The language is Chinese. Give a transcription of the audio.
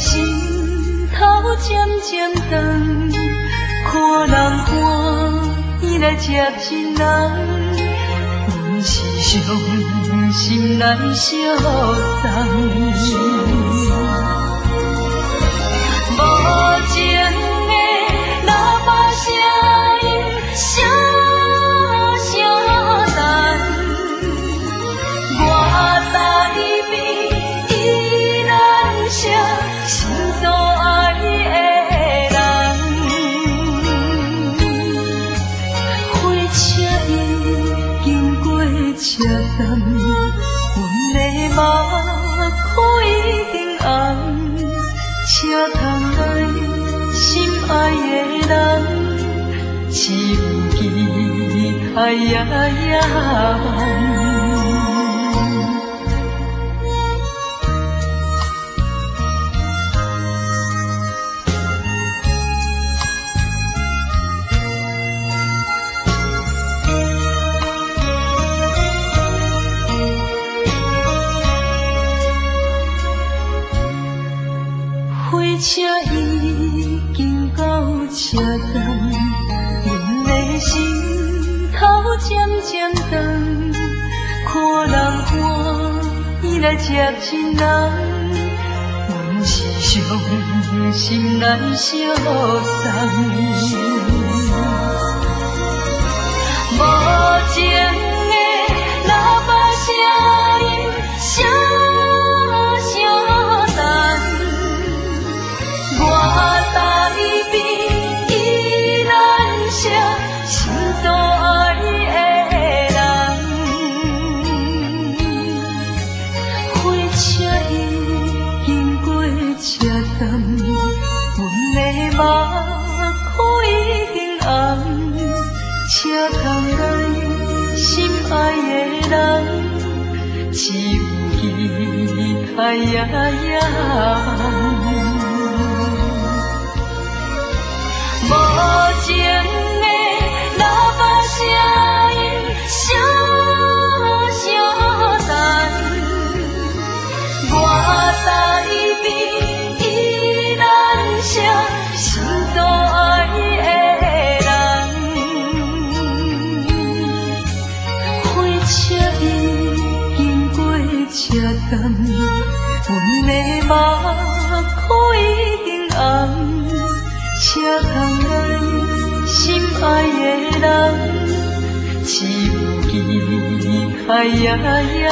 心头渐渐长，看人欢喜来接亲人，阮是伤心来相送。无情的喇叭声音，声声淡，我台边依然写心所爱的人。火车已经过车站，阮的目开灯红，车窗内心爱的人，只有伊海呀呀。火车已经到车站，阮的心头渐渐长，看人欢喜来接亲人，阮是伤心来相送。无情的喇叭声音，声声淡。我台边依然写心所爱的人，火车已经过车站，阮的目开灯红，车窗内心爱的人，只有伊海呀呀。无情的喇叭声音，声声淡，我台边依然写心所爱的人。火车已经过车站，阮的目开灯红，车窗内心爱的人，只有伊海呀呀。